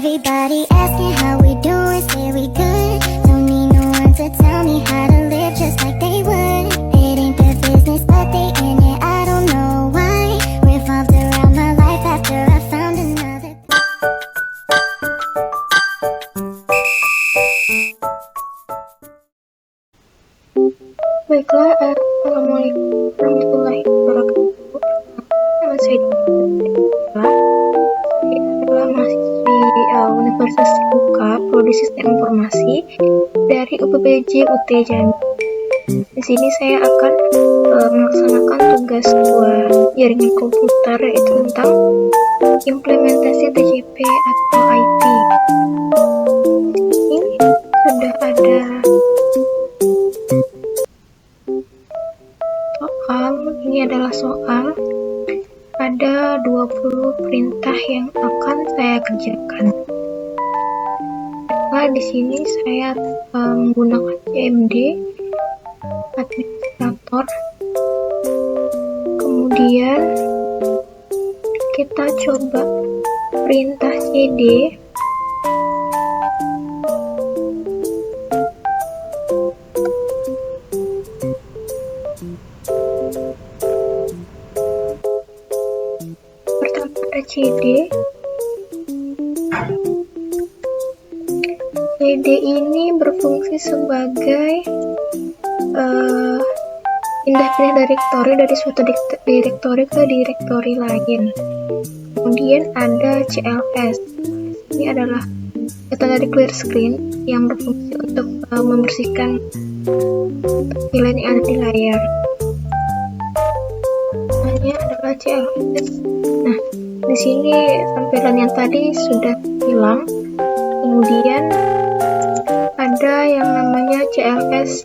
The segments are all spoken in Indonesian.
Everybody asking how we doing, say we good. Don't need no one to tell me how to live just like they would. It ain't their business, but they in it, I don't know why. Revolved around my life after I found another. Baiklah, Assalamualaikum warahmatullahi wabarakatuh. Nama saya Dila. Saya adalah mahasiswi Universitas Terbuka Prodi Sistem Informasi dari UPBJ UT Jambi. Di sini saya akan melaksanakan tugas sebuah jaringan komputer, yaitu tentang implementasi TCP atau IP. Ini sudah ada ini adalah soal. Ada 20 perintah yang akan saya kerjakan. Nah, di sini saya menggunakan CMD administrator. Kemudian kita coba perintah CD. CD ini berfungsi sebagai pindah-pindah direktori dari suatu direktori ke direktori lain. Kemudian ada CLS. Ini adalah data dari clear screen yang berfungsi untuk membersihkan tampilan yang ada di layar. Namanya adalah CLS. Nah, di sini tampilan yang tadi sudah hilang. Kemudian ada yang namanya CLS.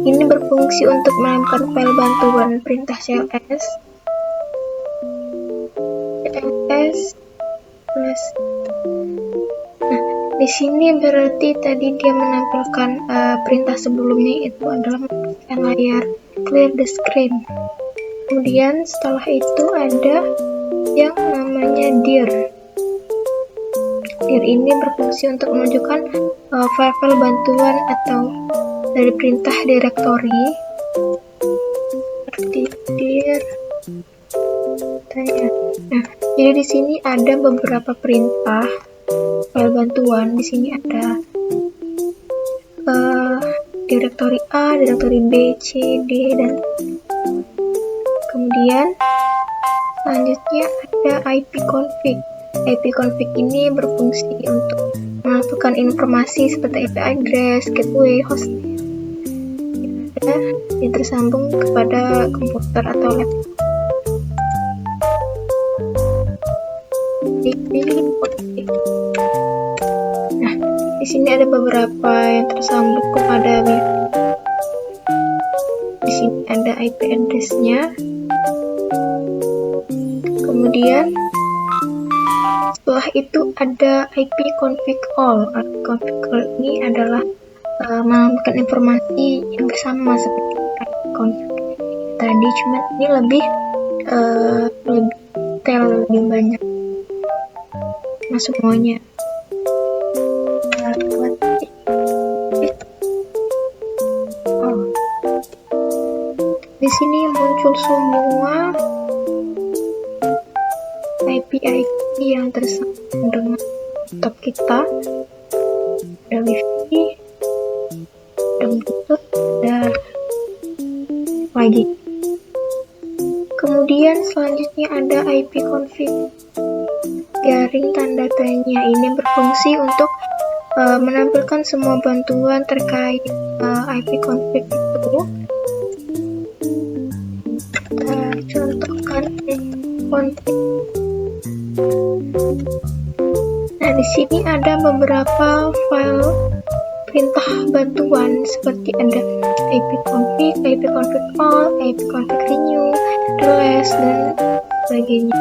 Ini berfungsi untuk menambahkan file bantuan perintah CLS. Nah, di sini berarti tadi dia menampilkan perintah sebelumnya itu adalah membersihkan layar, clear the screen. Kemudian setelah itu ada yang namanya dir. Dir ini berfungsi untuk menunjukkan file-file bantuan atau dari perintah direktori. Seperti dir. Nah, jadi di sini ada beberapa perintah file bantuan. Di sini ada direktori A, direktori B, C, D, dan kemudian selanjutnya ada IP config. IP config ini berfungsi untuk melakukan informasi seperti IP address, gateway, host yang tersambung kepada komputer atau laptop. Nah, di sini ada beberapa yang tersambung kepada Wi-Fi. Di sini ada IP address-nya. Kemudian setelah itu ada IP config all. IP config all ini adalah menambahkan informasi yang bersama seperti IP config tadi, cuma ini lebih detail, lebih banyak. Nah, semuanya. Di sini muncul semua IP yang tersambung dengan laptop kita. Ada Wi-Fi, ada Bluetooth, ada lagi. Kemudian selanjutnya ada IP config garing tanda tanya. Ini berfungsi untuk menampilkan semua bantuan terkait IP config itu. Kita contohkan config. Nah, di sini ada beberapa file perintah bantuan seperti ada IP config all, IP config renew, release, dan sebagainya.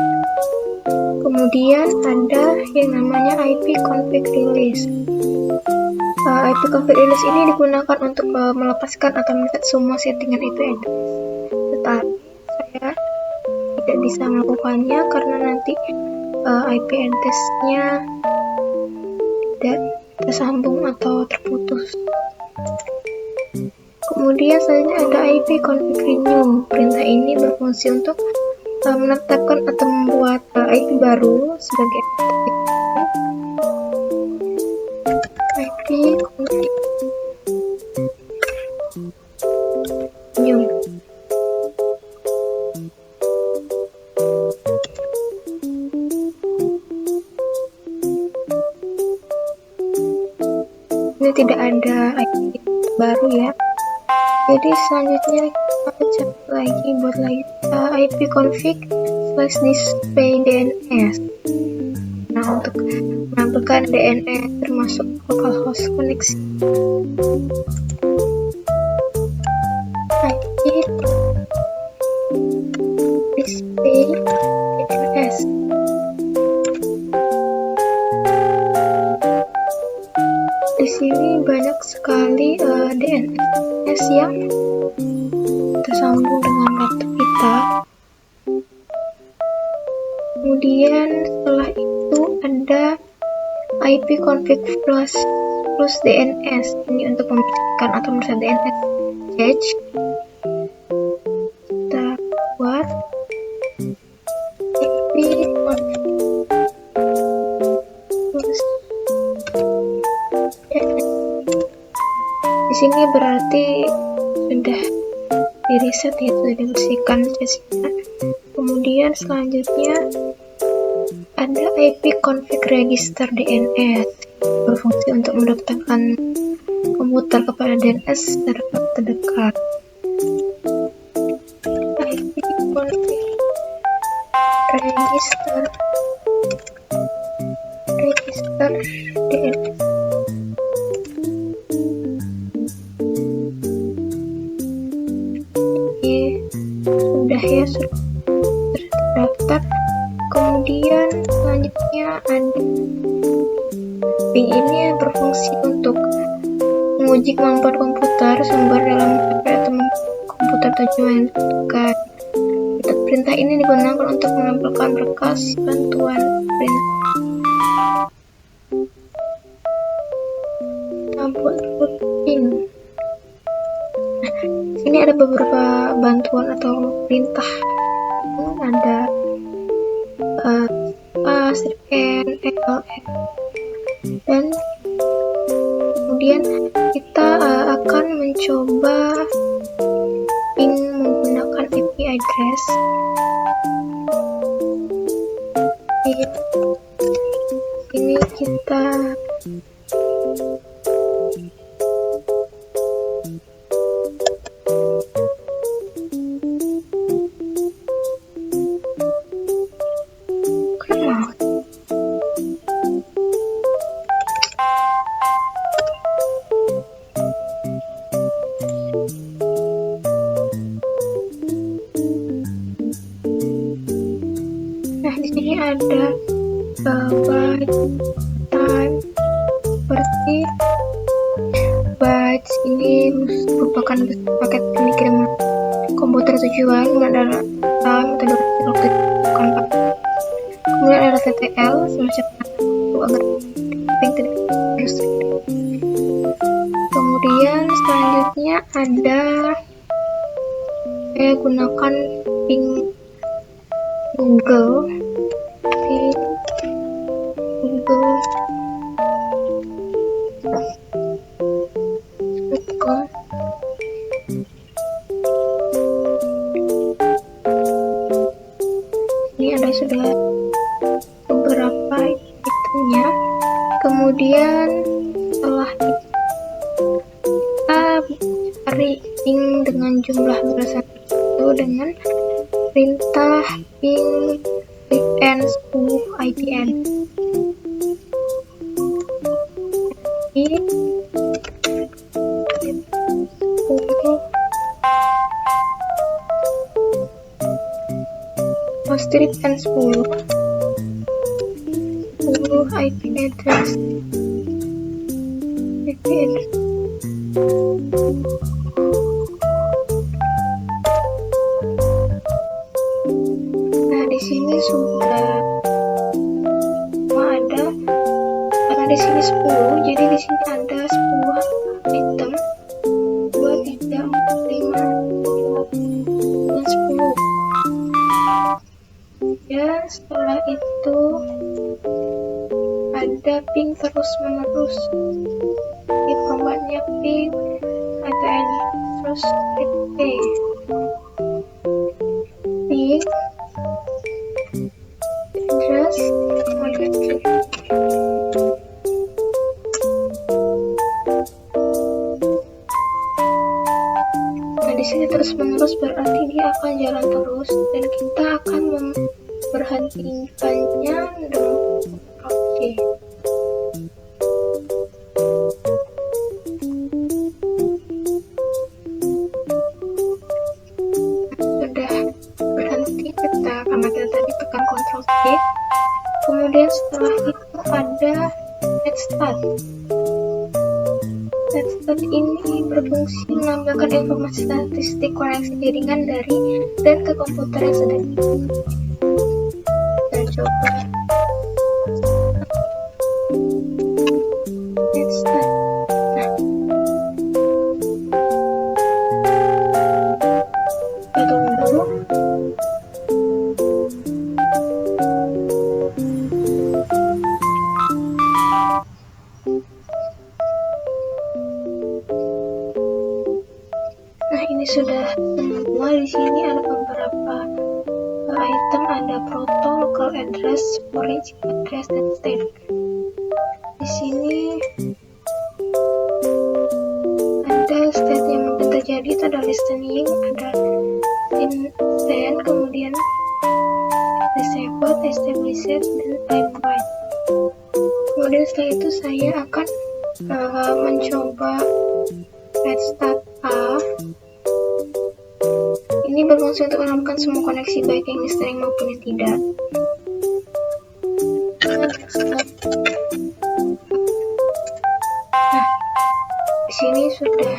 Kemudian ada yang namanya IP config release. IP config release ini digunakan untuk melepaskan atau mereset semua settingan IP address. Tetapi saya tidak bisa melakukannya karena nanti IP address-nya tidak tersambung atau terputus. Kemudian selanjutnya ada IP config renew. Perintah ini berfungsi untuk menetapkan atau membuat IP baru sebagai IP config renew. Ini tidak ada IP baru ya. Jadi selanjutnya kita cek lagi buat lagi IP config /display DNS. Nah, untuk menampilkan DNS termasuk localhost koneksi. IP display DNS. Di sini banyak sekali DNS yang tersambung dengan laptop kita. Kemudian setelah itu ada IP config plus DNS. Ini untuk memastikan atau mereset DNS cache. Kita buat IP config plus DNS. Di sini berarti sudah di reset ya, sudah dibersihkan cache-nya. Kemudian selanjutnya ada IP config register DNS, berfungsi untuk mendaftarkan komputer kepada DNS server terdekat. IP config register DNS. Sudah ya, sudah terdaftar. Kemudian selanjutnya ada ping ini yang berfungsi untuk menguji kemampuan komputer sumber dalam atau komputer tujuan terdekat. Perintah ini digunakan untuk menampilkan berkas bantuan perintah. Ping. Ini ada beberapa bantuan atau perintah. Ada N, L, N, dan kemudian kita akan mencoba ping menggunakan IP address. Ini kita di sini ada byte time seperti bytes ini merupakan paket yang dikirim komputer tujuan, kemudian ada time atau waktu bukan paket. Kemudian ada TTL semacam itu agar ping tidak harus. Kemudian selanjutnya ada saya gunakan ping Google. Ini ada sudah beberapa itemnya. Kemudian setelah itu kita cari ping dengan jumlah belasan itu dengan perintah ping n 10 IPN. Strip N10 IP address. sini sudah ada, karena di sini 10, jadi di sini ada 10 item, 2, 3, 4, 5, 6, dan 10. Ya, setelah itu ada ping terus menerus. Di combatnya ping atau any, terus ping terus kemudian nah di sini terus menerus berarti dia akan jalan terus dan kita akan memberhentikannya dengan oke. Kemudian setelah itu ada Let's Start. Let's Start ini berfungsi menambahkan informasi statistik koneksi jaringan dari dan ke komputer yang sedang kita coba. Let's Start. Nah, kita tunggu. Ini sudah semua. Di sini ada beberapa item, ada proto, local address, storage address, dan state. Di sini ada state yang mungkin terjadi, itu ada listening, ada instant, kemudian disabled, established, dan time wide. Kemudian setelah itu saya akan mencoba Let's Start A. Ini berfungsi untuk menambahkan semua koneksi baik yang listening maupun yang tidak. Nah, di sini sudah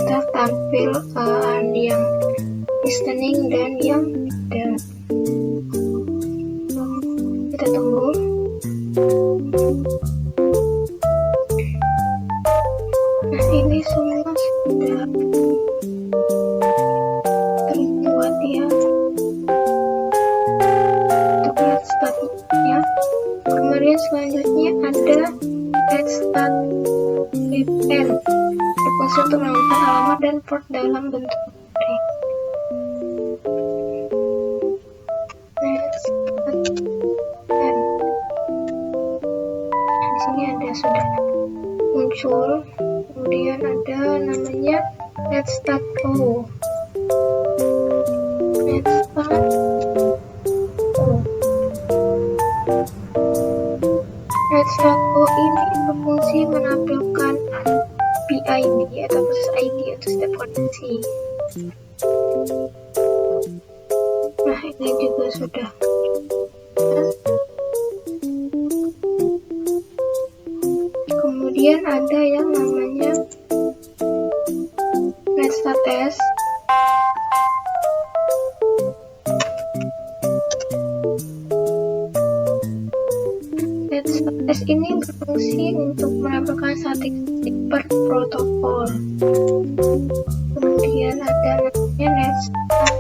tertampil yang listening dan yang tidak. Kita tunggu. Nah, ini semua sudah terbuat ya untuk Let's Start-nya. Kemudian selanjutnya ada Let's Start VPN, berfungsi untuk menemukan alamat dan port dalam bentuk array. Let's Start VPN. Di sini ada sudah muncul. Kemudian ada namanya Let's Start O. Let's Start O. Let's Start O ini berfungsi menampilkan PID atau proses ID untuk setiap koneksi. Nah, ini juga sudah. Kemudian ada yang namanya Let's Start Test. Let's Start Test ini berfungsi untuk menampilkan statistik per protokol. Kemudian ada namanya Let's Start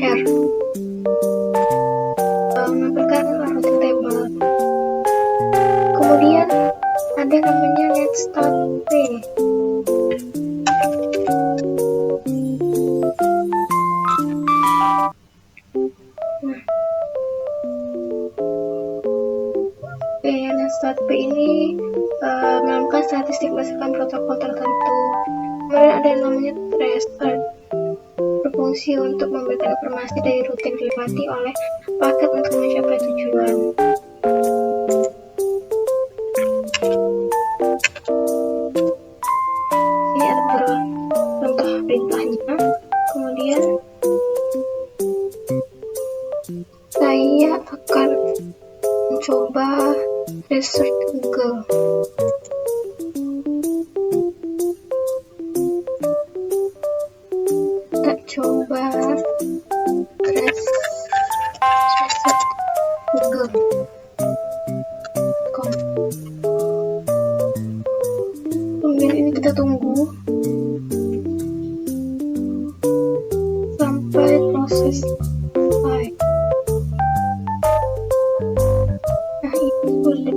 R, menampilkan routing table. Kemudian ada namanya Let's Start P. Let's Start P ini melakukan statistik berdasarkan protokol tertentu. Kemudian ada yang namanya Tracer, berfungsi untuk memberikan informasi dari rute yang dilewati oleh paket untuk mencapai tujuan. Ini ada beberapa contoh perintahnya. Kemudian saya akan mencoba research Google. Kita coba google.com. Kemudian ini kita tunggu sampai proses selesai. Nah, ini sudah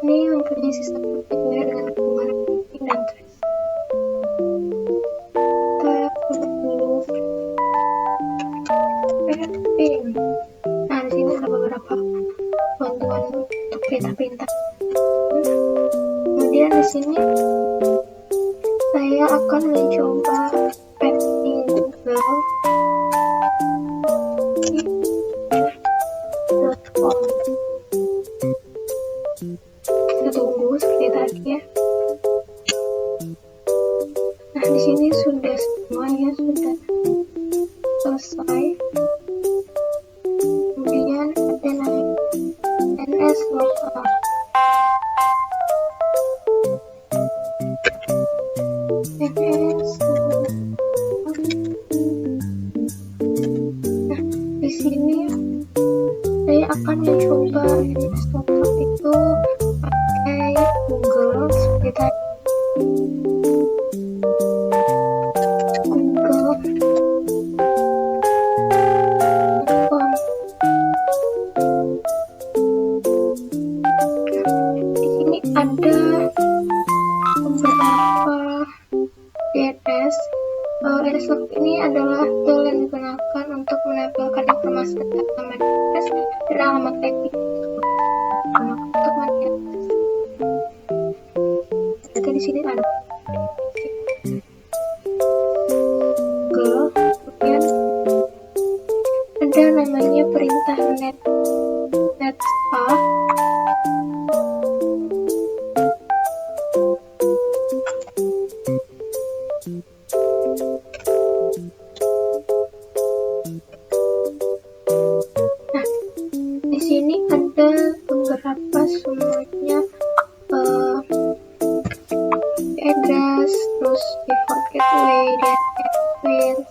ini mempunyai sistem perpindahan dengan hubungan ping dan trace. Kita dulu ping. Nah, di sini ada beberapa bantuan untuk perintah-perintah. Kemudian di sini saya akan mencoba ping google.com. Kita tunggu seperti tadi ya. Nah, di sini sudah semuanya sudah selesai. Kemudian ada namanya ns local. Nah, di sini saya akan mencoba ns local itu pakai Google seperti tadi. Google.com. Di sini ada beberapa DNS. DNS ini adalah tool yang digunakan untuk menempelkan informasi tentang nama DNS dan alamat IP untuk DNS. Jadi di sini ada Google, kemudian ada namanya perintah netspa. Nah, di sini ada beberapa semuanya address, terus default gateway, DNS.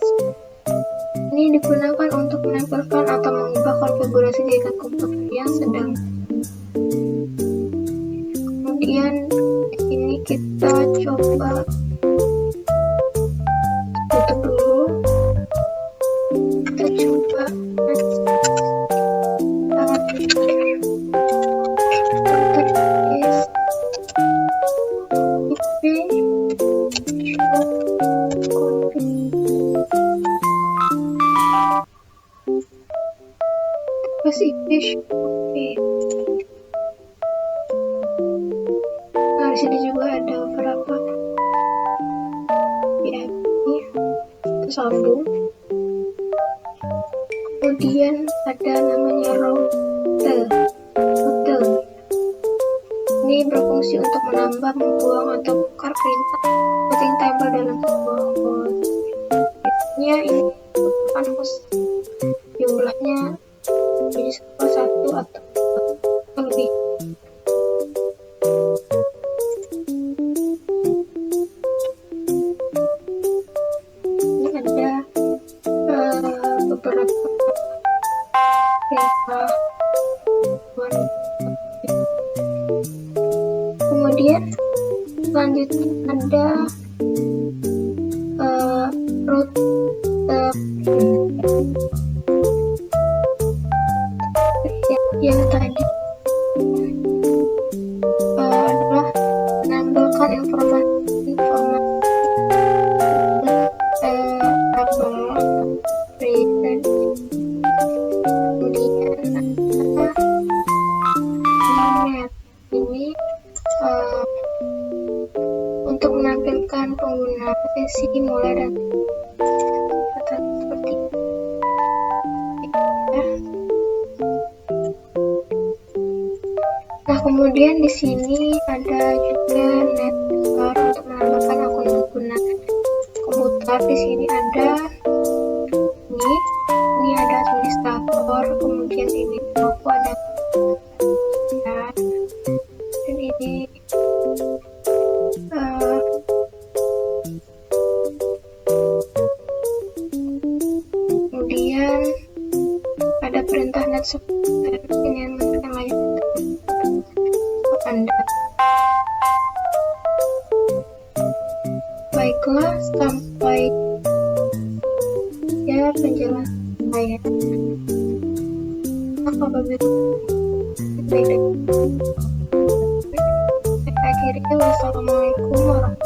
Ini digunakan untuk menempelkan atau mengubah konfigurasi jaringan komputer yang sedang. Kemudian di sini kita coba tutup dulu. Kita coba Oke. Nah, di sini juga ada beberapa ini tersambung. Kemudian ada namanya router. Ini berfungsi untuk menambah, membuang, atau tukar perintah routing table dalam sebuah host. Biasanya ini merupakan host jumlahnya jadi satu atau lebih. Ini ada beberapa perintah. Kemudian selanjutnya ada root yang tadi adalah menambahkan informasi present. Kemudian ada net. Ini untuk menampilkan pengguna sesi mulai dan seperti ini. Nah, kemudian di sini ada juga network untuk menambahkan akun pengguna komputer. Di sini ada ini ada administrator, kemudian bagian ini aku ada ya, dan ini kemudian ada perintah net support ini yang lagi Anda. Baiklah, sampai ya penjelasan saya. Apabila baik, akhirnya wassalamualaikum warahmatullahi wabarakatuh.